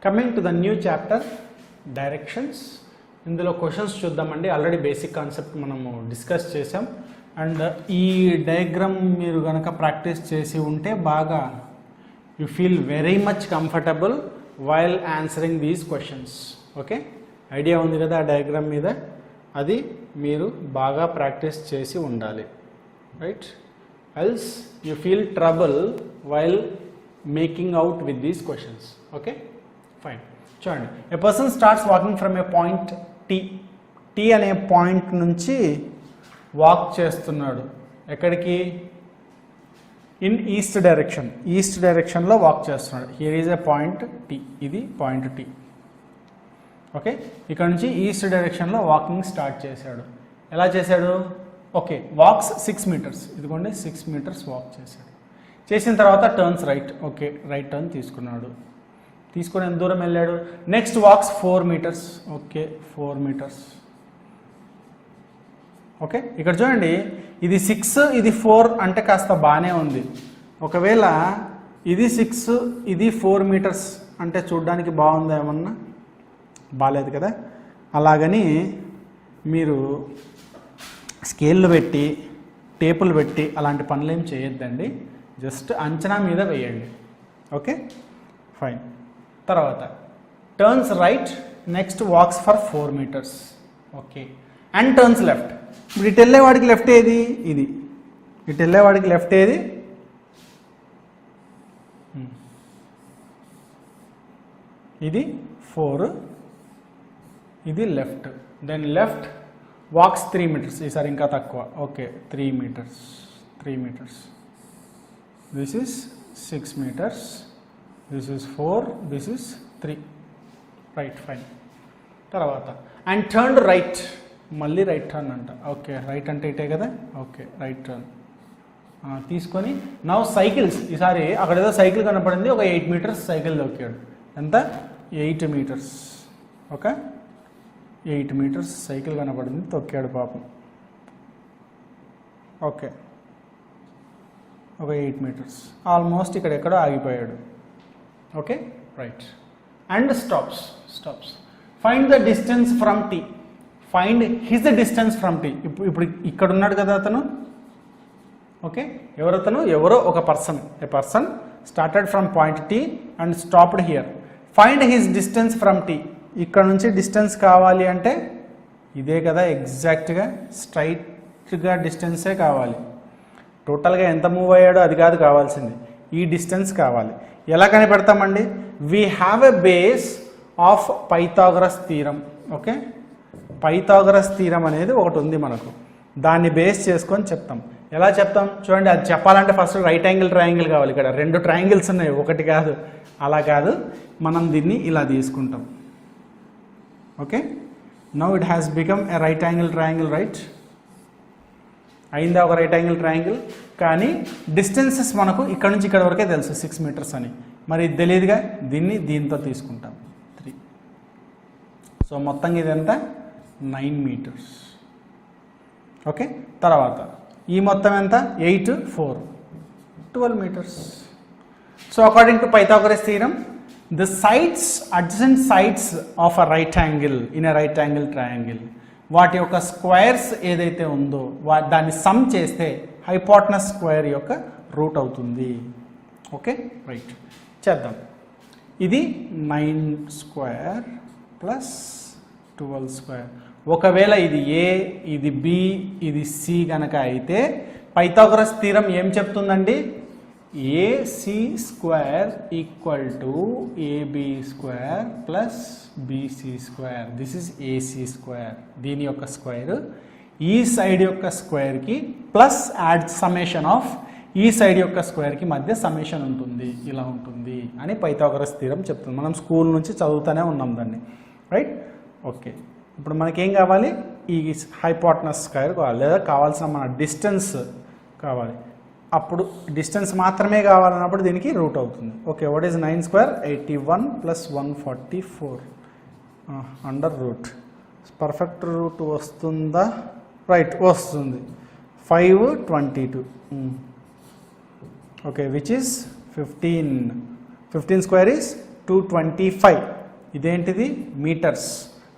Coming to the new chapter directions. ఇందులో questions చూద్దామండి. Already basic concept మనము discuss చేసాం. అండ్ ఈ డయాగ్రామ్ మీరు కనుక ప్రాక్టీస్ చేసి ఉంటే బాగా you feel very much comfortable while answering these questions. Okay, idea ఉంది కదా ఆ డయాగ్రామ్ మీద? అది మీరు బాగా ప్రాక్టీస్ చేసి ఉండాలి, right? Else you feel trouble while making out with these questions. Okay, fine. చూడండి, a person starts walking from a point T అనే పాయింట్ నుంచి వాక్ చేస్తున్నాడు. ఎక్కడికి? In east direction. ఈస్ట్ డైరెక్షన్లో వాక్ చేస్తున్నాడు. Here is a point T. ఇది point T. Okay, ఇక్కడ నుంచి ఈస్ట్ డైరెక్షన్లో వాకింగ్ స్టార్ట్ చేశాడు. ఎలా చేశాడు? Okay, walks 6 meters. ఇదిగోండి 6 meters వాక్ చేశాడు. చేసిన తర్వాత turns right. Okay, right turn తీసుకున్నాడు. తీసుకొని ఎంత దూరం వెళ్ళాడు? Next walks 4 meters. Okay, 4 meters. Okay, ఇక్కడ చూడండి, ఇది 6 ఇది 4 అంటే కాస్త బాగానే ఉంది. ఒకవేళ ఇది 6 ఇది 4 meters అంటే చూడడానికి బాగుందా? ఏమన్నా బాగాలేదు కదా. అలాగని మీరు స్కేళ్ళు పెట్టి టేపులు పెట్టి అలాంటి పనులు ఏం చేయొద్దండి. జస్ట్ అంచనా మీద వేయండి. Okay, fine. తర్వాత turns right. Next walks for 4 meters. Okay, and turns left. ఇప్పుడు ఇటు వెళ్ళేవాడికి లెఫ్ట్ ఏది? ఇది. ఇటు వెళ్ళేవాడికి లెఫ్ట్ ఏది? ఇది 4, ఇది left. Then left walks 3 meters. ఈసారి ఇంకా తక్కువ. Okay, 3 meters. 3 meters. This is 6 meters. This is 4. This is 3. Right, fine. తర్వాత అండ్ టర్న్ రైట్. మళ్ళీ రైట్ టర్న్ అంట. ఓకే, రైట్ అంటే ఇటే కదా. ఓకే, రైట్ టర్న్ తీసుకొని నౌ సైకిల్స్. ఈసారి అక్కడ ఏదో సైకిల్ కనపడింది. ఒక 8 meters సైకిల్ దొక్కాడు. ఎంత? 8 meters. ఓకే, 8 meters సైకిల్ కనపడింది, తొక్కాడు పాపం. ఓకే, ఒక 8 meters. ఆల్మోస్ట్ ఇక్కడ ఎక్కడో ఆగిపోయాడు. Okay, right. And stops. Find the distance from T. Find his distance from T. ఇప్పుడు ఇక్కడ ఉన్నాడు కదా అతను. ఓకే, ఎవరతను? ఎవరో ఒక person. A person started from point T and stopped here. Find his distance from T. ఇక్కడ నుంచి డిస్టెన్స్ కావాలి అంటే ఇదే కదా, ఎగ్జాక్ట్గా స్ట్రైట్గా డిస్టెన్సే కావాలి. టోటల్గా ఎంత మూవ్ అయ్యాడో అది కాదు కావాల్సింది, ఈ డిస్టెన్స్ కావాలి. ఎలా కనిపెడతామండి? We have a base of Pythagoras theorem. Okay, Pythagoras theorem అనేది ఒకటి ఉంది మనకు. దాన్ని బేస్ చేసుకొని చెప్తాం. ఎలా చెప్తాం? చూడండి, అది చెప్పాలంటే ఫస్ట్ రైట్ యాంగిల్ ట్రయాంగిల్ కావాలి. ఇక్కడ 2 triangles ఉన్నాయి, ఒకటి కాదు. అలా కాదు, మనం దీన్ని ఇలా తీసుకుంటాం. Okay, now it has become a right angle triangle. Right అయిందా ఒక రైట్ యాంగిల్ ట్రయాంగిల్? కానీ డిస్టెన్సెస్ మనకు ఇక్కడ నుంచి ఇక్కడ వరకే తెలుసు 6 meters అని. మరి ఇది తెలియదుగా, దీంతో తీసుకుంటాం 3. సో మొత్తంగా ఇది ఎంత? 9 meters. ఓకే, తర్వాత ఈ మొత్తం ఎంత? 8, 4, 12 meters. So according to Pythagoras theorem, the sides, adjacent sides of a right angle in a right angle triangle, వాటి యొక్క స్క్వేర్స్ ఏదైతే ఉందో దాన్ని సమ్ చేస్తే హైపోటనస్ స్క్వేర్ యొక్క రూట్ అవుతుంది. ఓకే, రైట్, చేద్దాం. ఇది 9 square ప్లస్ 12 square. ఒకవేళ ఇది ఏ, ఇది బి, ఇది సి కనుక అయితే పైథాగరస్ థీరం ఏం చెప్తుందండి? AC square equal to AB square plus BC square. This is AC square. దీని యొక్క స్క్వేర్ ఈ సైడ్ యొక్క స్క్వేర్కి ప్లస్ యాడ్ సమ్మేషన్ ఆఫ్ ఈ సైడ్ యొక్క స్క్వేర్కి మధ్య సమ్మేషన్ ఉంటుంది. ఇలా ఉంటుంది అని పైథాగరస్ థీరం చెప్తుంది. మనం స్కూల్ నుంచి చదువుతూనే ఉన్నాం దాన్ని, రైట్? ఓకే, ఇప్పుడు మనకేం కావాలి? ఈ హైపోటనస్ స్క్వేర్ కావాలి, లేదా కావాల్సిన మన డిస్టెన్స్ కావాలి. అప్పుడు డిస్టెన్స్ మాత్రమే కావాలన్నప్పుడు దీనికి రూట్ అవుతుంది. Okay, what is 9 square? 81 plus 144 under root. Perfect root వస్తుందా? రైట్, వస్తుంది. 522. Okay, which is 15. 15 square is 225. ఇదేంటిది మీటర్స్.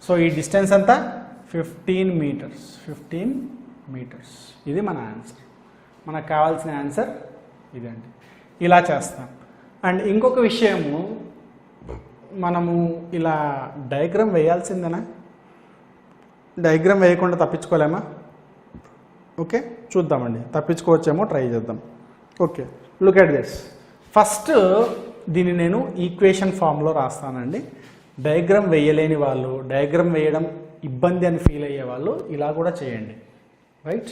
సో ఈ డిస్టెన్స్ అంతా 15 మీటర్స్. 15 మీటర్స్ ఇది మన ఆన్సర్. మనకు కావాల్సిన ఆన్సర్ ఇదండి. ఇలా చేస్తాం. అండ్ ఇంకొక విషయము, మనము ఇలా డయాగ్రామ్ వేయాల్సిందేనా? డయాగ్రామ్ వేయకుండా తప్పించుకోలేమా? ఓకే, చూద్దామండి, తప్పించుకోవచ్చేమో, ట్రై చేద్దాం. Okay, look at this. First దీన్ని నేను ఈక్వేషన్ ఫామ్లో రాస్తానండి. డయాగ్రామ్ వేయలేని వాళ్ళు, డయాగ్రామ్ వేయడం ఇబ్బంది అని ఫీల్ అయ్యే వాళ్ళు ఇలా కూడా చేయండి, రైట్?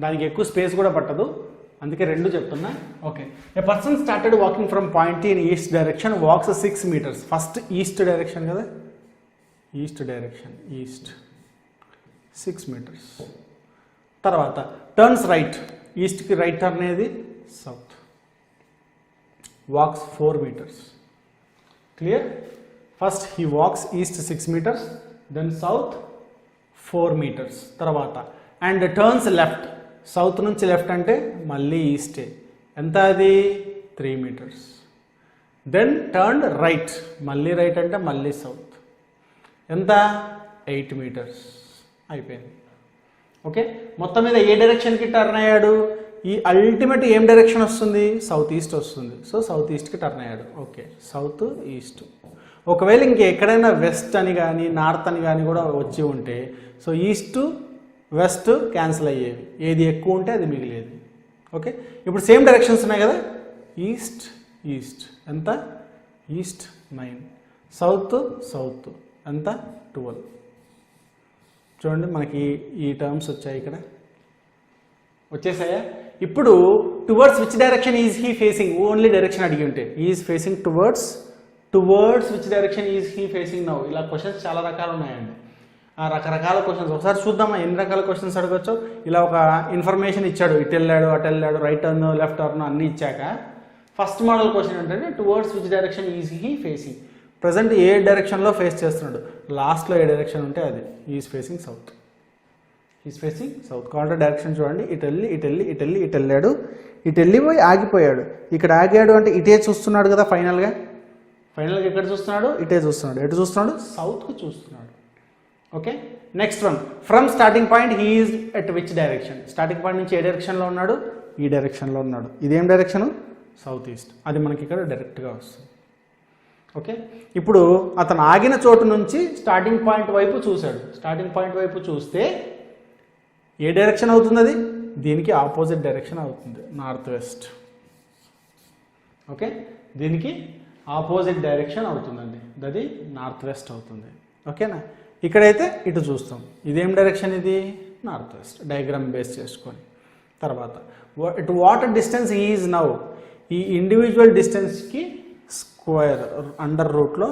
దానికి ఎక్కువ స్పేస్ కూడా పట్టదు, అందుకే రెండు చెప్తున్నా. Okay, a person started walking from point in east direction, walks 6 meters. First east direction కదా, ఈస్ట్ డైరెక్షన్, ఈస్ట్ 6 మీటర్స్. తర్వాత టర్న్స్ రైట్, ఈస్ట్కి రైట్ టర్న్ ఏది? South. Walks 4 meters. Clear? First he walks east 6 meters, then south 4 meters. తర్వాత and turns left, south నుంచి left అంటే మళ్ళీ ఈస్టే, ఎంత అది? 3 మీటర్స్. దెన్ టర్న్ రైట్, మళ్ళీ రైట్ అంటే మళ్ళీ సౌత్, ఎంత? 8 మీటర్స్. అయిపోయింది. ఓకే, మొత్తం మీద ఏ డైరెక్షన్కి టర్న్ అయ్యాడు? ఈ అల్టిమేట్ ఏం డైరెక్షన్ వస్తుంది? సౌత్ ఈస్ట్ వస్తుంది. సో సౌత్ ఈస్ట్కి టర్న్ అయ్యాడు. Okay, south east. ఒకవేళ ఇంకెక్కడైనా వెస్ట్ అని కానీ నార్త్ అని కానీ కూడా వచ్చి ఉంటే, సో ఈస్ట్ వెస్ట్ క్యాన్సిల్ అయ్యేవి, ఏది ఎక్కువ ఉంటే అది మిగిలేది. ఓకే, ఇప్పుడు సేమ్ డైరెక్షన్స్ ఉన్నాయి కదా, ఈస్ట్ ఈస్ట్ ఎంత? ఈస్ట్ 9, సౌత్ సౌత్ ఎంత? 12. చూడండి మనకి ఈ టర్మ్స్ వచ్చాయి, ఇక్కడ వచ్చేసాయా? ఇప్పుడు towards which direction is he facing, only direction అడిగి ఉంటే is facing towards which direction is he facing now. ఇలా క్వశ్చన్స్ చాలా రకాలు ఉన్నాయండి. ఆ రకరకాల క్వశ్చన్స్ ఒకసారి చూద్దామా ఎన్ని రకాల క్వశ్చన్స్ అడగచ్చో. ఇలా ఒక ఇన్ఫర్మేషన్ ఇచ్చాడు, ఇటు వెళ్ళాడు అటు వెళ్ళాడు, రైట్ టర్న్ లెఫ్ట్ టర్న్ అన్నీ ఇచ్చాక ఫస్ట్ మోడల్ క్వశ్చన్ ఏంటంటే towards which direction is he facing. Present ఏ డైరెక్షన్లో ఫేస్ చేస్తున్నాడు, లాస్ట్లో ఏ డైరెక్షన్ ఉంటే అది. Is facing south, is facing south. కావాలంటే డైరెక్షన్ చూడండి, ఇటు వెళ్ళి ఇటు వెళ్ళి ఇటు వెళ్ళి ఇటు వెళ్ళాడు, ఇటు వెళ్ళిపోయి ఆగిపోయాడు. ఇక్కడ ఆగాడు అంటే ఇటే చూస్తున్నాడు కదా, ఫైనల్గా ఎక్కడ చూస్తున్నాడు? ఇటే చూస్తున్నాడు. ఎటు చూస్తున్నాడు? సౌత్కు చూస్తున్నాడు. Okay, next one, from starting point he is at which direction. Starting point నుంచి ఏ డైరెక్షన్లో ఉన్నాడు? ఈ డైరెక్షన్లో ఉన్నాడు. ఇదేం డైరెక్షను? South east. అది మనకి ఇక్కడ డైరెక్ట్గా వస్తుంది. ఓకే, ఇప్పుడు అతను ఆగిన చోటు నుంచి స్టార్టింగ్ పాయింట్ వైపు చూశాడు. స్టార్టింగ్ పాయింట్ వైపు చూస్తే ఏ డైరెక్షన్ అవుతుంది? అది దీనికి ఆపోజిట్ డైరెక్షన్ అవుతుంది, నార్త్ వెస్ట్. ఓకే, దీనికి ఆపోజిట్ డైరెక్షన్ అవుతుందండి, అది నార్త్ వెస్ట్ అవుతుంది. ఓకేనా? ఇక్కడైతే ఇటు చూస్తాం, ఇదేం డైరెక్షన్? ఇది నార్త్ వెస్ట్. డయాగ్రామ్ బేస్ చేసుకొని తర్వాత ఇటు వాటర్ డిస్టెన్స్ ఈజ్ నౌ. ఈ ఇండివిజువల్ డిస్టెన్స్కి స్క్వేర్ అండర్ రూట్లో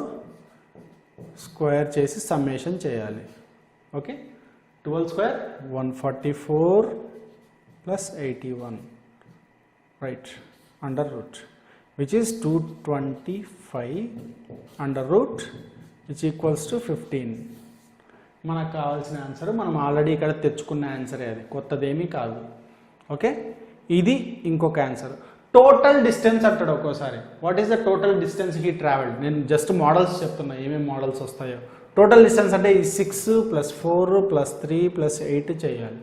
స్క్వేర్ చేసి సమ్మేషన్ చేయాలి. Okay, 12 square 144 + 81, right, under root which is 225 under root which equals to 15. మనకు కావాల్సిన ఆన్సర్ మనం ఆల్రెడీ ఇక్కడ తెచ్చుకున్న ఆన్సరే, అది కొత్తదేమీ కాదు. ఓకే, ఇది ఇంకొక ఆన్సర్. టోటల్ డిస్టెన్స్ అంటాడు ఒక్కోసారి. What is the total distance he travelled? నేను జస్ట్ మోడల్స్ చెప్తున్నా, ఏమేమి మోడల్స్ వస్తాయో. టోటల్ డిస్టెన్స్ అంటే ఈ 6 + 4 + 3 + 8 చేయాలి.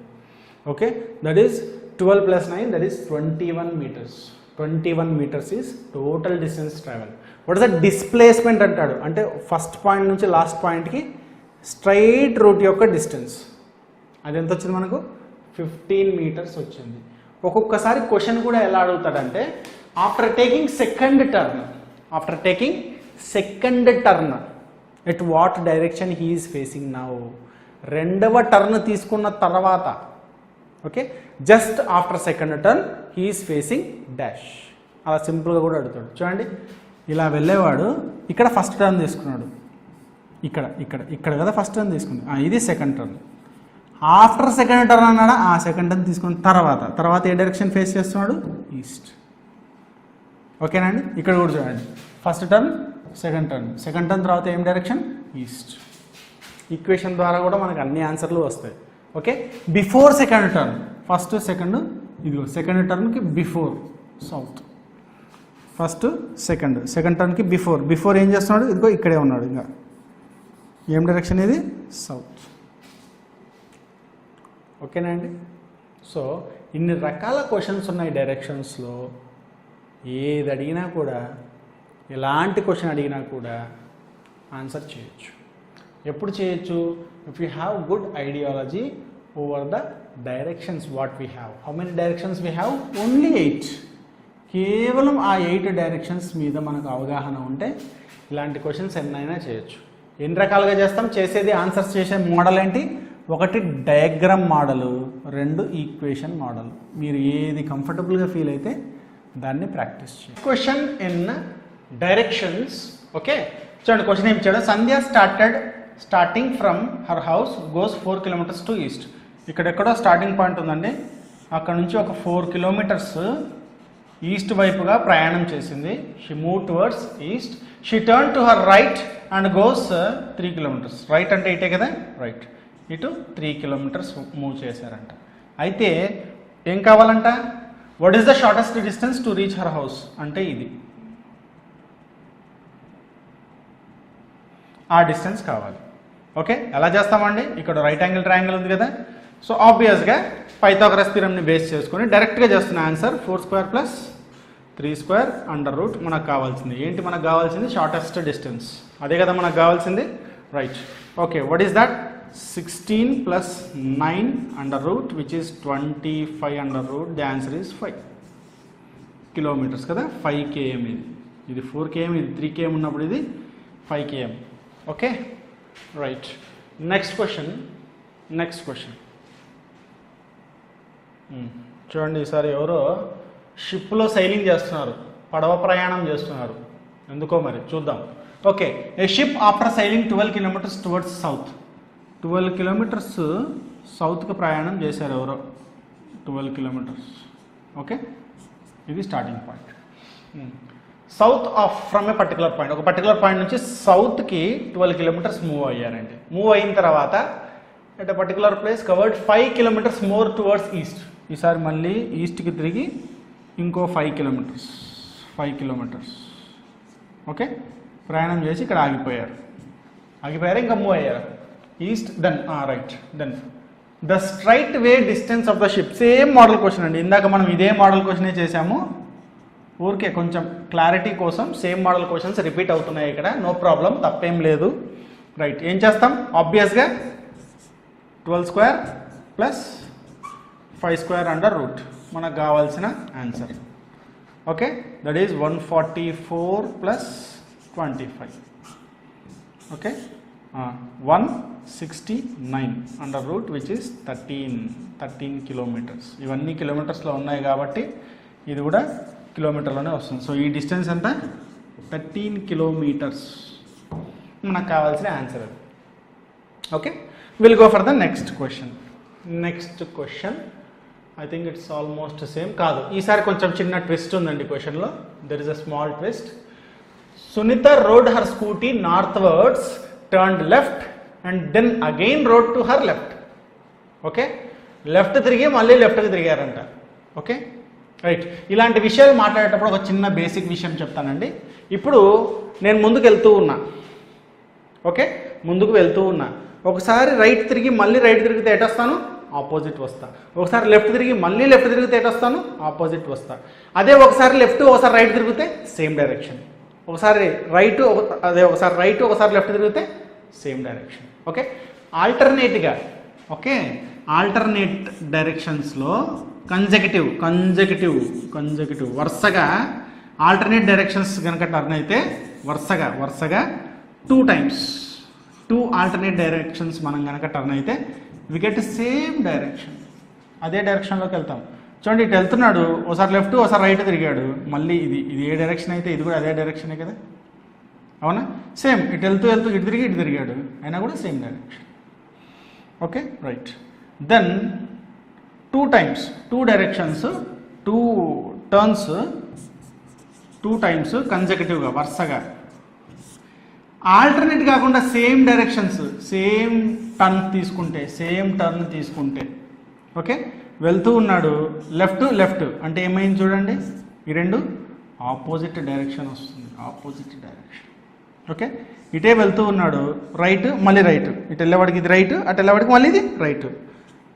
Okay, that is 12 + 9, that is 21 meters. 21 meters is total distance travel. What is the displacement అంటాడు, అంటే ఫస్ట్ పాయింట్ నుంచి లాస్ట్ పాయింట్కి స్ట్రైట్ రూట్ యొక్క డిస్టెన్స్. అది ఎంత వచ్చింది మనకు? 15 మీటర్స్ వచ్చింది. ఒక్కొక్కసారి క్వశ్చన్ కూడా ఎలా అడుగుతాడంటే after taking second turn at what direction he is facing now. రెండవ టర్న్ తీసుకున్న తర్వాత, okay, just after second turn he is facing dash. అలా సింపుల్గా కూడా అడుగుతాడు. చూడండి, ఇలా వెళ్ళేవాడు ఇక్కడ ఫస్ట్ టర్న్ తీసుకున్నాడు, ఇక్కడ కదా ఫస్ట్ టర్న్ తీసుకుంది, ఇది second turn. After second turn అన్నాడా? ఆ సెకండ్ టర్న్ తీసుకున్న తర్వాత ఏ డైరెక్షన్ ఫేస్ చేస్తున్నాడు? ఈస్ట్. ఓకేనా అండి? ఇక్కడ కూడా చూడండి, ఫస్ట్ టర్న్ సెకండ్ టర్న్ తర్వాత ఏం డైరెక్షన్? ఈస్ట్. ఈక్వేషన్ ద్వారా కూడా మనకు అన్ని ఆన్సర్లు వస్తాయి. Okay, before second turn, first second, ఇదిగో సెకండ్ టర్న్కి బిఫోర్ సౌత్. ఫస్ట్ సెకండ్ టర్న్కి బిఫోర్ ఏం చేస్తున్నాడు? ఇదిగో ఇక్కడే ఉన్నాడు, ఇంకా ఏం డైరెక్షన్ ఇది? సౌత్. ఓకేనా అండి? సో ఇన్ని రకాల క్వశ్చన్స్ ఉన్నాయి డైరెక్షన్స్లో. ఏది అడిగినా కూడా, ఎలాంటి క్వశ్చన్ అడిగినా కూడా ఆన్సర్ చేయొచ్చు. ఎప్పుడు చేయొచ్చు? If you have good ideology over the directions what we have. How many directions we have? Only 8. కేవలం ఆ 8 డైరెక్షన్స్ మీద మనకు అవగాహన ఉంటే ఇలాంటి క్వశ్చన్స్ ఎన్నైనా చేయొచ్చు. ఎన్ని రకాలుగా చేస్తాం? చేసేది ఆన్సర్స్ చేసే మోడల్ ఏంటి? 1 డయాగ్రామ్ మోడలు, 2 ఈక్వేషన్ మోడల్. మీరు ఏది కంఫర్టబుల్గా ఫీల్ అయితే దాన్ని ప్రాక్టీస్ చేయండి. Question in directions. ఓకే, చూడండి క్వశ్చన్ ఏం చేయడం. Sandhya starting from her house goes 4 kilometers to east. ఇక్కడెక్కడో స్టార్టింగ్ పాయింట్ ఉందండి. అక్కడ నుంచి ఒక 4 kilometers ఈస్ట్ వైపుగా ప్రయాణం చేసింది. She move towards east. She turn to her right and goes 3 kilometers. Right అంటే ఇటే కదా, రైట్. ఇటు 3 kilometers మూవ్ చేశారంట. అయితే ఏం కావాలంట? What is the shortest distance to reach her house అంటే ఇది, ఆ డిస్టెన్స్ కావాలి. ఓకే, ఎలా చేస్తామండి? ఇక్కడ రైట్ యాంగిల్ ట్రయాంగిల్ ఉంది కదా. సో ఆబ్వియస్గా పైథాగరస్ థియరంని బేస్ చేసుకొని డైరెక్ట్గా చేస్తున్న ఆన్సర్ 4² + 3² √ మనకు కావాల్సింది ఏంటి? మనకు కావాల్సింది షార్టెస్ట్ డిస్టెన్స్. అదే కదా మనకు కావాల్సింది, right. Okay, what is that? 16 + 9 √ which is 25 √ the answer is 5 kilometers కదా. 5 km ఇది 4 km, ఇది 3 km ఉన్నప్పుడు ఇది 5 km. Okay, right. Next question చూడండి. ఈసారి ఎవరో షిప్లో సైలింగ్ చేస్తున్నారు, పడవ ప్రయాణం చేస్తున్నారు. ఎందుకో మరి చూద్దాం. Okay, a ship after sailing 12 kilometers towards south. 12 kilometers సౌత్కి ప్రయాణం చేశారు ఎవరో. 12 kilometers. ఓకే, ఇది starting point. South of from a particular point, ఒక పర్టికులర్ పాయింట్ నుంచి సౌత్కి 12 kilometers మూవ్ అయ్యారండి. మూవ్ అయిన తర్వాత at a particular place covered 5 kilometers more towards east. ఈసారి మళ్ళీ ఈస్ట్కి తిరిగి ఇంకో 5 kilometers. ఓకే, ప్రయాణం చేసి ఇక్కడ ఆగిపోయారు. ఇంకా మూవ్ అయ్యారు east. Then right. Then the straight way distance of the ship. Same model question అండి. ఇందాక మనం ఇదే మోడల్ క్వశ్చనే చేసాము. ఊరికే కొంచెం క్లారిటీ కోసం సేమ్ మోడల్ క్వశ్చన్స్ రిపీట్ అవుతున్నాయి ఇక్కడ. నో ప్రాబ్లం, తప్పేం లేదు. రైట్, ఏం చేస్తాం? ఆబ్వియస్గా 12² + 5² √ మనకు కావాల్సిన answer. Okay, that is 144 + 25. Okay, 169 √ which is 13 kilometers. ఇవన్నీ కిలోమీటర్స్లో ఉన్నాయి కాబట్టి ఇది కూడా కిలోమీటర్లోనే వస్తుంది. సో ఈ డిస్టెన్స్ ఎంత? 13 kilometers మనకు కావాల్సిన ఆన్సర్ అది. Okay, will go for the next question. I think it's almost same. కాదు, ఈసారి కొంచెం చిన్న ట్విస్ట్ ఉందండి క్వశ్చన్లో. There is a small twist. Sunita rode her scooty northwards, turned left and then again rode to her left. Okay, left తిరిగి మళ్ళీ లెఫ్ట్కి తిరిగారంట. Okay, right. ఇలాంటి విషయాలు మాట్లాడేటప్పుడు ఒక చిన్న బేసిక్ విషయం చెప్తానండి. ఇప్పుడు నేను ముందుకు వెళ్తూ ఉన్నా. ఓకే, ముందుకు వెళ్తూ ఉన్నా. ఒకసారి రైట్ తిరిగి మళ్ళీ రైట్ తిరిగితే ఎటు వస్తాను? ఆపోజిట్ వస్తా. ఒకసారి లెఫ్ట్ తిరిగి మళ్ళీ లెఫ్ట్ తిరిగితే ఎటు వస్తాను? ఆపోజిట్ వస్తా. అదే ఒకసారి లెఫ్ట్ ఒకసారి రైట్ తిరిగితే సేమ్ డైరెక్షన్. ఒకసారి రైట్, ఒకసారి రైట్, ఒకసారి లెఫ్ట్ తిరిగితే సేమ్ డైరెక్షన్. ఓకే, ఆల్టర్నేట్గా. ఓకే, ఆల్టర్నేట్ డైరెక్షన్స్లో కన్జెక్యూటివ్ వరుసగా ఆల్టర్నేట్ డైరెక్షన్స్ కనుక టర్న్ అయితే వరుసగా 2 times 2 ఆల్టర్నేట్ డైరెక్షన్స్ మనం కనుక టర్న్ అయితే వి గెట్ సేమ్ డైరెక్షన్. అదే డైరెక్షన్లోకి వెళ్తాం. చూడండి, ఇటు వెళ్తున్నాడు, ఒకసారి లెఫ్ట్ ఒకసారి రైట్ తిరిగాడు, మళ్ళీ ఇది ఏ డైరెక్షన్ అయితే ఇది కూడా అదే డైరెక్షనే కదా, అవునా? సేమ్ ఇటు వెళ్తూ ఇటు తిరిగాడు, అయినా కూడా same direction. Okay, right. Then 2 times 2 directions 2 turns 2 times కన్సెక్యూటివ్గా వరుసగా. ఆల్టర్నేట్ కాకుండా సేమ్ డైరెక్షన్స్ సేమ్ టర్న్ తీసుకుంటే ఓకే, వెళ్తూ ఉన్నాడు, లెఫ్ట్ అంటే ఏమైంది చూడండి, ఈ రెండు ఆపోజిట్ డైరెక్షన్ వస్తుంది, ఆపోజిట్ డైరెక్షన్. ఓకే, ఇటే వెళ్తూ ఉన్నాడు, రైట్ మళ్ళీ రైట్, ఇటు వెళ్ళేవాడికి ఇది రైట్, అటు వెళ్ళేవాడికి మళ్ళీ ఇది రైట్.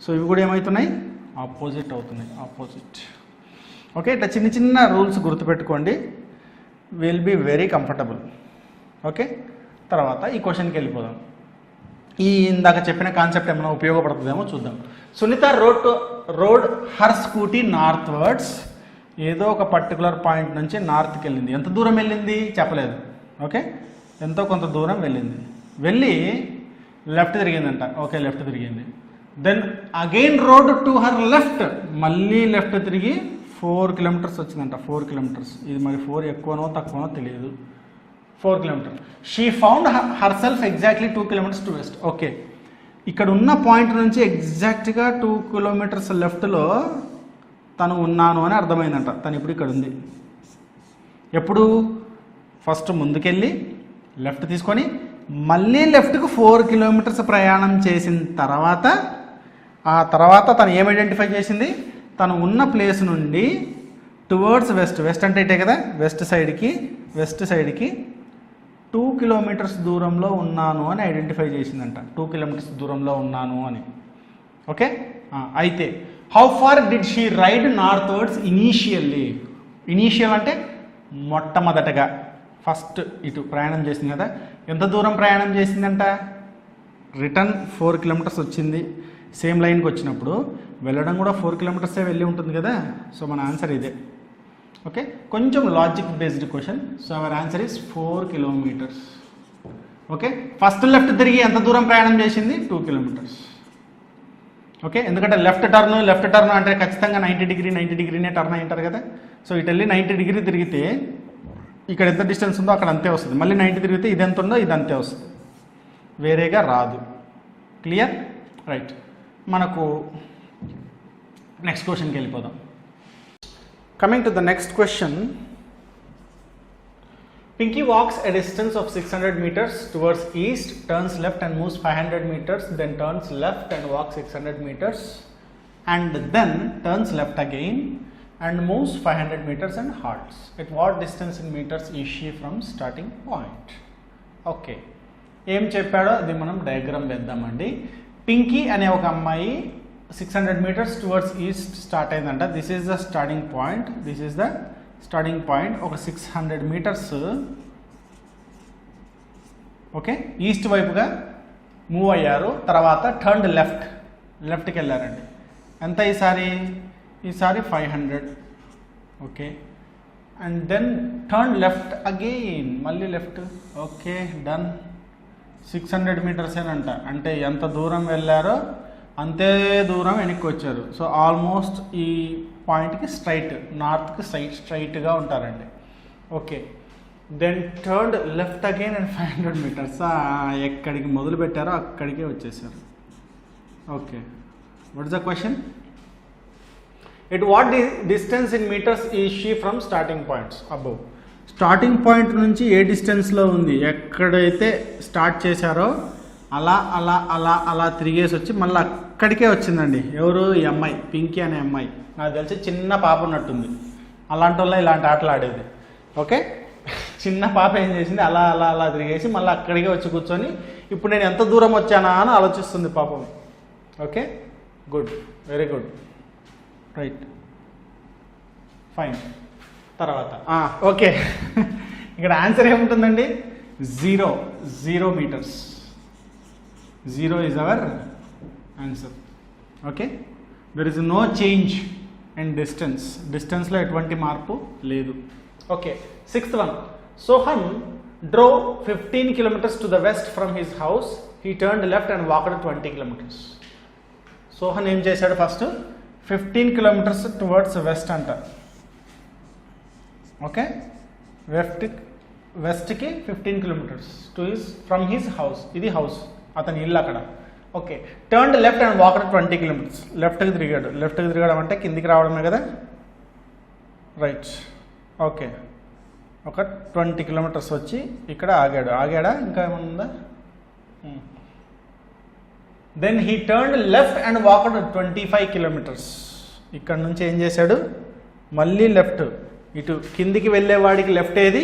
సో ఇవి కూడా ఏమవుతున్నాయి, ఆపోజిట్ అవుతున్నాయి, ఆపోజిట్. ఓకే, ఇట్లా చిన్న చిన్న రూల్స్ గుర్తుపెట్టుకోండి, will be very comfortable. Okay, తర్వాత ఈ క్వశ్చన్కి వెళ్ళిపోదాం. ఈ ఇందాక చెప్పిన కాన్సెప్ట్ ఏమైనా ఉపయోగపడుతుందేమో చూద్దాం. Sunita rode her scooty northwards. ఏదో ఒక పర్టికులర్ పాయింట్ నుంచి నార్త్కి వెళ్ళింది. ఎంత దూరం వెళ్ళింది చెప్పలేదు. ఓకే, ఎంతో కొంత దూరం వెళ్ళింది, వెళ్ళి లెఫ్ట్ తిరిగిందంట. ఓకే, లెఫ్ట్ తిరిగింది. Then again rode to her left, మళ్ళీ లెఫ్ట్ తిరిగి 4 కిలోమీటర్స్ వచ్చిందంట. 4 కిలోమీటర్స్, ఇది మరి 4 ఎక్కువనో తక్కువనో తెలియదు. 4 kilometres. She found her self exactly 2 kilometres to west. Okay, ఇక్కడ ఉన్న పాయింట్ నుంచి ఎగ్జాక్ట్గా 2 కిలోమీటర్స్ లెఫ్ట్లో తను ఉన్నాను అని అర్థమైందంట. తను ఇప్పుడు ఇక్కడ ఉంది. ఎప్పుడు ఫస్ట్ ముందుకెళ్ళి లెఫ్ట్ తీసుకొని మళ్ళీ లెఫ్ట్కు 4 కిలోమీటర్స్ ప్రయాణం చేసిన తర్వాత, ఆ తర్వాత తను ఏం ఐడెంటిఫై చేసింది, తను ఉన్న ప్లేస్ నుండి టువర్డ్స్ వెస్ట్, వెస్ట్ అంటే ఇటే కదా, వెస్ట్ సైడ్కి 2 కిలోమీటర్స్ దూరంలో ఉన్నాను అని ఐడెంటిఫై చేసిందంట. 2 కిలోమీటర్స్ దూరంలో ఉన్నాను అని. ఓకే, అయితే how far did she ride northwards initially. Initial అంటే మొట్టమొదటగా, ఫస్ట్ ఇటు ప్రయాణం చేసింది కదా. ఎంత దూరం ప్రయాణం చేసిందంట, రిటర్న్ 4 కిలోమీటర్స్ వచ్చింది. సేమ్ లైన్కి వచ్చినప్పుడు వెళ్ళడం కూడా 4 కిలోమీటర్సే వెళ్ళి ఉంటుంది కదా. సో మన ఆన్సర్ ఇదే. ఓకే, కొంచెం logic based question. So our answer is 4 kilometres. Okay, first left తిరిగి ఎంత దూరం ప్రయాణం చేసింది, 2 కిలోమీటర్స్. ఓకే, ఎందుకంటే లెఫ్ట్ టర్న్ అంటే ఖచ్చితంగా 90 డిగ్రీనే టర్న్ అయి ఉంటారు కదా. సో ఇటు వెళ్ళి 90 డిగ్రీ తిరిగితే ఇక్కడ ఎంత డిస్టెన్స్ ఉందో అక్కడ అంతే వస్తుంది. మళ్ళీ 90 తిరిగితే ఇది ఎంత ఉందో ఇది అంతే వస్తుంది, వేరేగా రాదు. క్లియర్? రైట్, మనకు నెక్స్ట్ క్వశ్చన్కి వెళ్ళిపోదాం. Coming to the next question, Pinky walks a distance of 600 meters towards east, turns left and moves 500 meters, then turns left and walks 600 meters, and then turns left again and moves 500 meters and halts. At what distance in meters is she from starting point? Okay, ఏం చెప్పాడో అది మనం diagram వేద్దామండి. Pinky అనే ఒక అమ్మాయి 600 meters towards east start అయిందంట. This is the starting point. ఒక 600 meters okay east వైపుగా మూవ్ అయ్యారు. తర్వాత టర్న్ లెఫ్ట్కి వెళ్ళారండి. ఎంత ఈసారి 500. Okay, and then turn left again, మళ్ళీ లెఫ్ట్. Okay, done. 600 meters ఏనంట, అంటే ఎంత దూరం వెళ్ళారో అంతే దూరం వెనక్కి వచ్చారు. సో ఆల్మోస్ట్ ఈ పాయింట్కి నార్త్కి స్ట్రైట్గా ఉంటారండి. Okay, then turned left again and 500 meters. ఎక్కడికి మొదలు పెట్టారో అక్కడికే వచ్చేసారు. Okay, what is the question? At what distance in meters is she from starting points above. Starting point నుంచి ఏ డిస్టెన్స్లో ఉంది, ఎక్కడైతే స్టార్ట్ చేశారో అలా తిరిగేసి వచ్చి మళ్ళీ అక్కడికే వచ్చిందండి. ఎవరు? ఈ అమ్మాయి, పింకీ అనే అమ్మాయి. నాకు తెలిసి చిన్న పాప ఉన్నట్టుంది, అలాంటి వాళ్ళ ఇలాంటి ఆటలు ఆడేది. ఓకే, చిన్న పాప ఏం చేసింది, అలా తిరిగేసి మళ్ళీ అక్కడికే వచ్చి కూర్చొని ఇప్పుడు నేను ఎంత దూరం వచ్చానా అని ఆలోచిస్తుంది పాపం. Okay, good, very good, right, fine. తర్వాత ఓకే, ఇక్కడ ఆన్సర్ ఏముంటుందండి, 0 meters. 0 is our answer. Okay, there is no change in distance లో ఎటువంటి మార్పు లేదు. Okay, 6th one. Sohan drove 15 kilometers to the west from his house. He turned left and walked 20 kilometers. Sohan ఏం చేశాడు, first 15 kilometers towards west అంట. Okay, వెస్ట్కి 15 kilometers from his house. ఇది house, అతని ఇల్లు అక్కడ. Okay, turned left and walked 20 kilometers. లెఫ్ట్కి తిరగడం అంటే కిందికి రావడమే కదా, రైట్. ఓకే, ఒక 20 kilometers వచ్చి ఇక్కడ ఆగాడా ఇంకా ఏమన్నా? Then he turned left and walked 25 kilometers. ఇక్కడ నుంచి ఏం చేశాడు, మళ్ళీ లెఫ్ట్. ఇటు కిందికి వెళ్ళేవాడికి లెఫ్ట్ ఏది,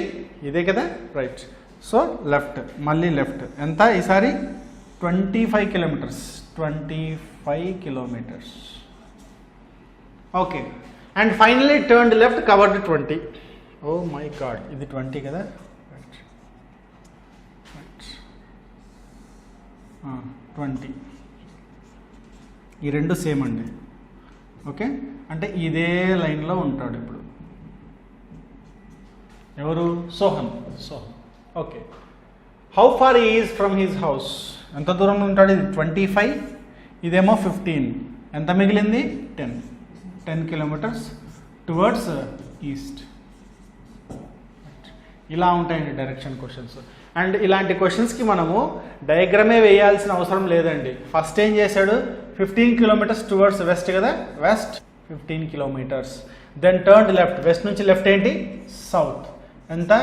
ఇదే కదా, రైట్. సో లెఫ్ట్, మళ్ళీ లెఫ్ట్. ఎంత ఈసారి 25 kilometers, 25 kilometers. Okay, and finally turned left, covered 20. Oh my god, ఇది 20 కదా, 20. ఈ రెండు సేమ్ అండి. ఓకే, అంటే ఇదే లైన్లో ఉంటాడు ఇప్పుడు. ఎవరు? Sohan. Okay, how far is from his house? ఎంత దూరంలో ఉంటాడు? ఇది 25, ఇదేమో 15. ఎంత మిగిలింది? 10 కిలోమీటర్స్ టువర్డ్స్ ఈస్ట్. ఇలా ఉంటాయండి డైరెక్షన్ క్వశ్చన్స్. అండ్ ఇలాంటి క్వశ్చన్స్కి మనము డయాగ్రామే వేయాల్సిన అవసరం లేదండి. ఫస్ట్ ఏం చేశాడు? 15 కిలోమీటర్స్ టువర్డ్స్ వెస్ట్ కదా, west 15 kilometers. Then turn left, west నుంచి లెఫ్ట్ ఏంటి? సౌత్. ఎంత?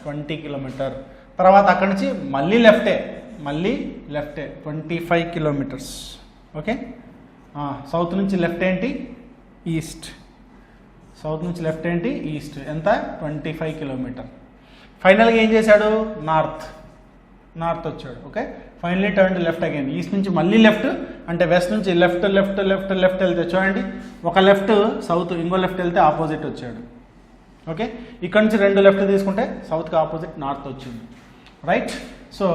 20 కిలోమీటర్. తర్వాత అక్కడి నుంచి మళ్ళీ లెఫ్టే, 25 కిలోమీటర్స్. ఓకే, సౌత్ నుంచి లెఫ్ట్ ఏంటి? ఈస్ట్. సౌత్ నుంచి లెఫ్ట్ ఏంటి? ఈస్ట్. ఎంత? 25 కిలోమీటర్. ఫైనల్గా ఏం చేశాడు? నార్త్ వచ్చాడు. Okay, finally turn left again. East నుంచి మళ్ళీ లెఫ్ట్, అంటే వెస్ట్ నుంచి లెఫ్ట్ వెళ్తే చూడండి, ఒక లెఫ్ట్ సౌత్, ఇంకో లెఫ్ట్ వెళ్తే ఆపోజిట్ వచ్చాడు. ఓకే, ఇక్కడ నుంచి 2 లెఫ్ట్ తీసుకుంటే సౌత్కి ఆపోజిట్ నార్త్ వచ్చింది. రైట్, సో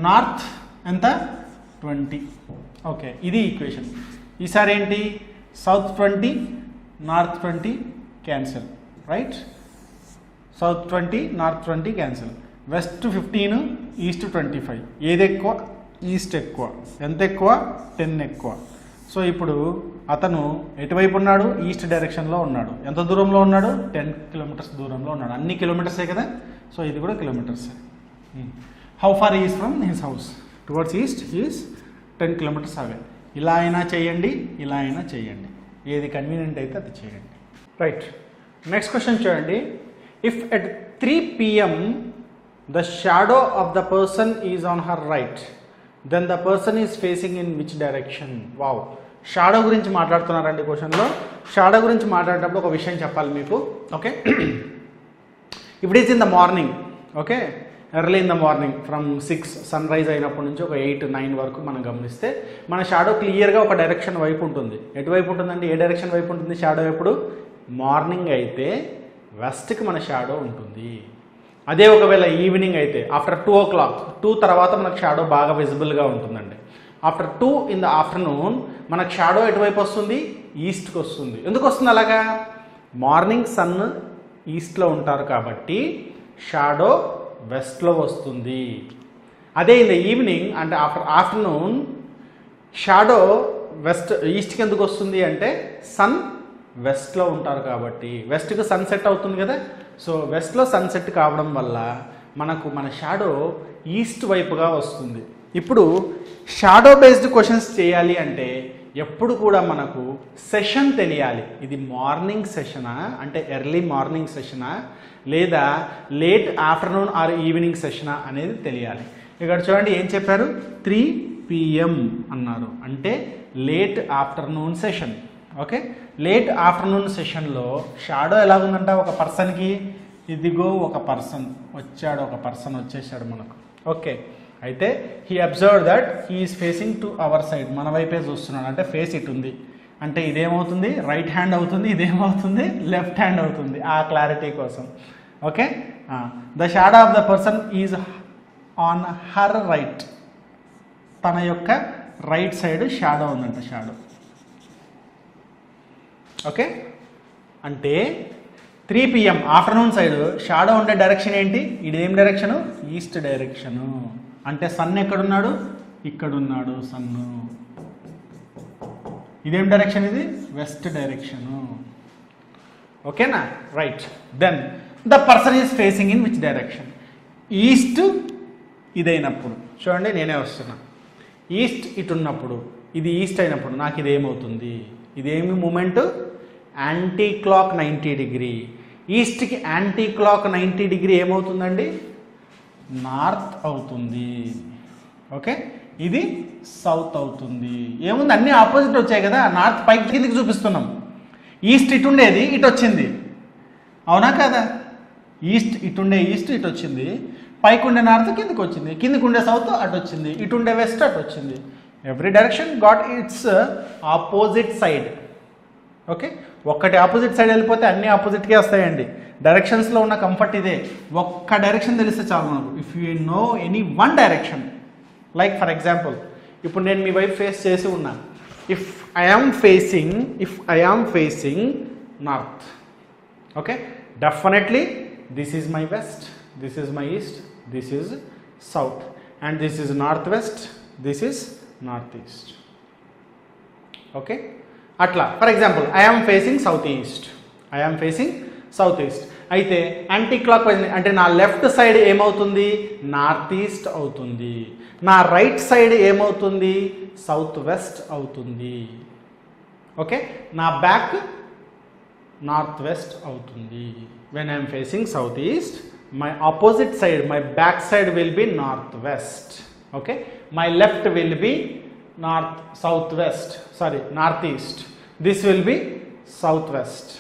నార్త్ ఎంత? 20. ఓకే, ఇది ఈక్వేషన్. ఈసారి ఏంటి? South 20, north 20 cancel. Right, south 20, north 20 cancel. West 15, east 25. ఏది ఎక్కువ? ఈస్ట్ ఎక్కువ. ఎంత ఎక్కువ? 10 ఎక్కువ. సో ఇప్పుడు అతను ఎటువైపు ఉన్నాడు? ఈస్ట్ డైరెక్షన్లో ఉన్నాడు. ఎంత దూరంలో ఉన్నాడు? 10 కిలోమీటర్స్ దూరంలో ఉన్నాడు. అన్ని కిలోమీటర్సే కదా, సో ఇది కూడా కిలోమీటర్సే. How far is from his house? Towards east is 10 kilometres away. ఇలా అయినా చేయండి, ఇలా అయినా చేయండి, ఏది కన్వీనియంట్ అయితే అది చేయండి. రైట్, నెక్స్ట్ క్వశ్చన్ చూడండి. If at 3 PM the shadow of the person is on her right, then the person is facing in which direction? Wow, shadow గురించి మాట్లాడుతున్నారండి క్వశ్చన్లో. షాడో గురించి మాట్లాడేటప్పుడు ఒక విషయం చెప్పాలి మీకు. ఓకే, ఇప్పుడు is in the morning. Okay, early in the morning from 6 sunrise అయినప్పటి నుంచి ఒక 8-9 వరకు మనం గమనిస్తే మన షాడో క్లియర్గా ఒక డైరెక్షన్ వైపు ఉంటుంది. ఎటువైపు ఉంటుందండి? ఏ డైరెక్షన్ వైపు ఉంటుంది షాడో? ఎప్పుడు? మార్నింగ్ అయితే వెస్ట్కి మన షాడో ఉంటుంది. అదే ఒకవేళ ఈవినింగ్ అయితే ఆఫ్టర్ 2 o'clock, 2 తర్వాత మనకు షాడో బాగా విజిబుల్గా ఉంటుందండి. ఆఫ్టర్ 2 in the afternoon మనకు షాడో ఎటువైపు వస్తుంది? ఈస్ట్కి వస్తుంది. ఎందుకు వస్తుంది అలాగా? మార్నింగ్ సన్ ఈస్ట్లో ఉంటారు కాబట్టి షాడో వెస్ట్లో వస్తుంది. అదే ఇన్ ద ఈవినింగ్ అంటే ఆఫ్టర్నూన్ షాడో ఈస్ట్కి ఎందుకు వస్తుంది అంటే సన్ వెస్ట్లో ఉంటారు కాబట్టి. వెస్ట్కి సన్సెట్ అవుతుంది కదా, సో వెస్ట్లో సన్సెట్ కావడం వల్ల మనకు మన షాడో ఈస్ట్ వైపుగా వస్తుంది. ఇప్పుడు షాడో బేస్డ్ క్వశ్చన్స్ చేయాలి అంటే ఎప్పుడు కూడా మనకు సెషన్ తెలియాలి. ఇది మార్నింగ్ సెషనా అంటే ఎర్లీ మార్నింగ్ సెషనా లేదా లేట్ ఆఫ్టర్నూన్ ఆర్ ఈవినింగ్ సెషనా అనేది తెలియాలి. ఇక్కడ చూడండి ఏం చెప్పారు? 3 PM అన్నారు, అంటే late afternoon session. Okay, late afternoon సెషన్లో షాడో ఎలాగుందంట? ఒక పర్సన్కి, ఇదిగో ఒక పర్సన్ వచ్చాడు, ఒక పర్సన్ వచ్చేసాడు మనకు. ఓకే, అయితే he observe that he is facing to our side, మన వైపే చూస్తున్నాడు, అంటే ఫేస్ ఇటు ఉంది, అంటే ఇదేమవుతుంది? రైట్ హ్యాండ్ అవుతుంది, ఇదేమవుతుంది? లెఫ్ట్ హ్యాండ్ అవుతుంది, ఆ క్లారిటీ కోసం. Okay, the shadow of the person is on her right, తన యొక్క రైట్ సైడ్ షాడో ఉందంట, షాడో. ఓకే, అంటే 3 PM ఆఫ్టర్నూన్ సైడ్ షాడో ఉండే డైరెక్షన్ ఏంటి? ఇదేం డైరెక్షను? East direction. అంటే సన్ ఎక్కడున్నాడు? ఇక్కడున్నాడు సన్ను. ఇదేం డైరెక్షన్? ఇది వెస్ట్ డైరెక్షను. ఓకేనా? Right, then the person is facing in which direction? East ఇదైనప్పుడు చూడండి, నేనే వస్తున్నా. ఈస్ట్ ఇటు ఉన్నప్పుడు, ఇది ఈస్ట్ అయినప్పుడు నాకు ఇదేమవుతుంది? ఇదేమి మూమెంట్? Anti clock 90 degree. ఈస్ట్కి యాంటీ క్లాక్ 90 డిగ్రీ ఏమవుతుందండి? నార్త్ అవుతుంది. ఓకే, ఇది సౌత్ అవుతుంది. ఏముంది? అన్నీ ఆపోజిట్ వచ్చాయి కదా, నార్త్ పైకి కిందికి చూపిస్తున్నాం. ఈస్ట్ ఇటు ఉండేది ఇటు వచ్చింది, అవునా కదా? ఈస్ట్ ఇటుండే ఈస్ట్ ఇటు వచ్చింది, పైకి ఉండే నార్త్ కిందకి వచ్చింది, కిందకి ఉండే సౌత్ అటు వచ్చింది, ఇటు ఉండే వెస్ట్ అటు వచ్చింది. Every direction got it's opposite side. Okay, ఒక్కటి ఆపోజిట్ సైడ్ వెళ్ళిపోతే అన్ని ఆపోజిట్కే వస్తాయండి. డైరెక్షన్స్లో ఉన్న కంఫర్ట్ ఇదే, ఒక్క డైరెక్షన్ తెలిస్తే చాలు మనకు. If you know any one direction, like for example ఇప్పుడు నేను మీ వైపు ఫేస్ చేసి ఉన్నా. If I am facing north, okay, definitely this is my west, this is my east, this is south, and this is north west, this is north east. Okay, అట్లా for example I am facing south east, అయితే anti clock wise అంటే నా left side ఏమవుతుంది, north east అవుతుంది, నా right side ఏమవుతుంది, south west అవుతుంది. Okay, నా బ్యాక్ నార్త్ వెస్ట్ అవుతుంది. When I'm facing south east, my opposite side, my back side will be north west. Okay, my left will be north east, this will be south west.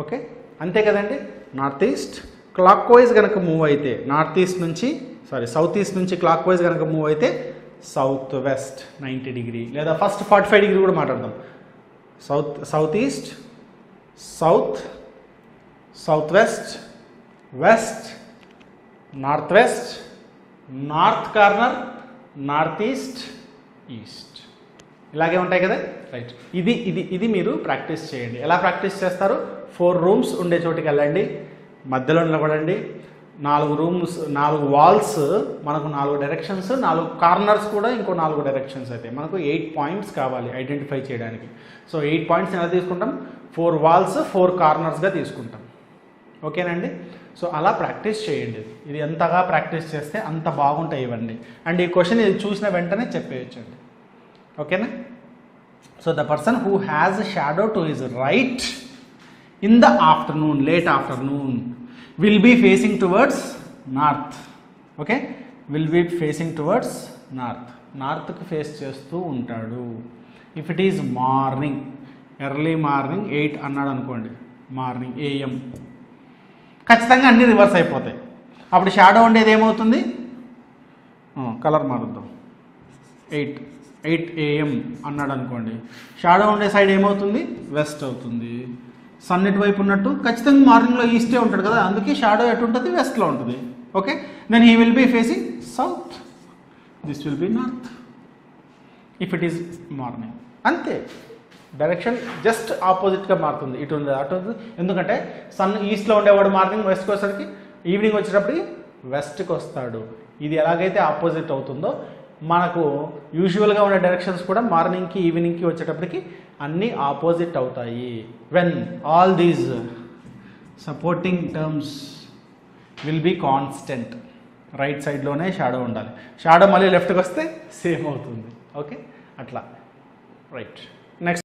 Okay, అంతే కదండి. North east clock wise కనుక move అయితే, south east నుంచి clock wise కనుక move అయితే south west 90 degree, లేదా first 45 degree కూడా మాట్లాడదాం. South east, south west, north west, north corner, north east, ఇలాగే ఉంటాయి కదా. రైట్, ఇది మీరు ప్రాక్టీస్ చేయండి. ఎలా ప్రాక్టీస్ చేస్తారు, 4 రూమ్స్ ఉండే చోటికి వెళ్ళండి, మధ్యలో నిలబడండి, 4 రూమ్స్, 4 వాల్స్, మనకు 4 డైరెక్షన్స్, 4 కార్నర్స్ కూడా ఇంకో 4 డైరెక్షన్స్, అయితే మనకు 8 పాయింట్స్ కావాలి ఐడెంటిఫై చేయడానికి. సో 8 పాయింట్స్ ఎలా తీసుకుంటాం, 4 వాల్స్ 4 కార్నర్స్గా తీసుకుంటాం. ఓకేనండి, సో అలా ప్రాక్టీస్ చేయండి. ఇది ఎంతగా ప్రాక్టీస్ చేస్తే అంత బాగుంటాయి ఇవన్నీ. అండ్ ఈ క్వశ్చన్ ఇది చూసిన వెంటనే చెప్పేయచ్చండి. ఓకేనా. So the person who has shadow to his right in the afternoon, late afternoon, will be facing towards north. Okay, will be facing towards north, నార్త్కి ఫేస్ చేస్తూ ఉంటాడు. If it is morning, early morning 8 అన్నాడు అనుకోండి, morning AM, ఖచ్చితంగా అన్నీ reverse అయిపోతాయి. అప్పుడు shadow ఉండేది ఏమవుతుంది, కలర్ మారుద్దాం, 8 AM అన్నాడు అనుకోండి, షాడో ఉండే సైడ్ ఏమవుతుంది, వెస్ట్ అవుతుంది. సన్ ఇటువైపు ఉన్నట్టు ఖచ్చితంగా మార్నింగ్లో ఈస్టే ఉంటాడు కదా, అందుకే షాడో ఎటు ఉంటుంది, వెస్ట్లో ఉంటుంది. Okay, then he will be facing south, this will be north if it is morning. అంతే, డైరెక్షన్ జస్ట్ ఆపోజిట్గా మారుతుంది, ఇటు ఉంది అటు ఉంది. ఎందుకంటే సన్ ఈస్ట్లో ఉండేవాడు మార్నింగ్ వెస్ట్కి వచ్చేసరికి, ఈవినింగ్ వచ్చేటప్పటికి వెస్ట్కి వస్తాడు. ఇది ఎలాగైతే ఆపోజిట్ అవుతుందో మనకు యూజువల్గా ఉండే డైరెక్షన్స్ కూడా మార్నింగ్కి ఈవినింగ్కి వచ్చేటప్పటికి అన్నీ ఆపోజిట్ అవుతాయి. When all these supporting terms will be constant. Right సైడ్లోనే షాడో ఉండాలి, షాడో మళ్ళీ లెఫ్ట్కి వస్తే సేమ్ అవుతుంది. ఓకే, అట్లా. రైట్.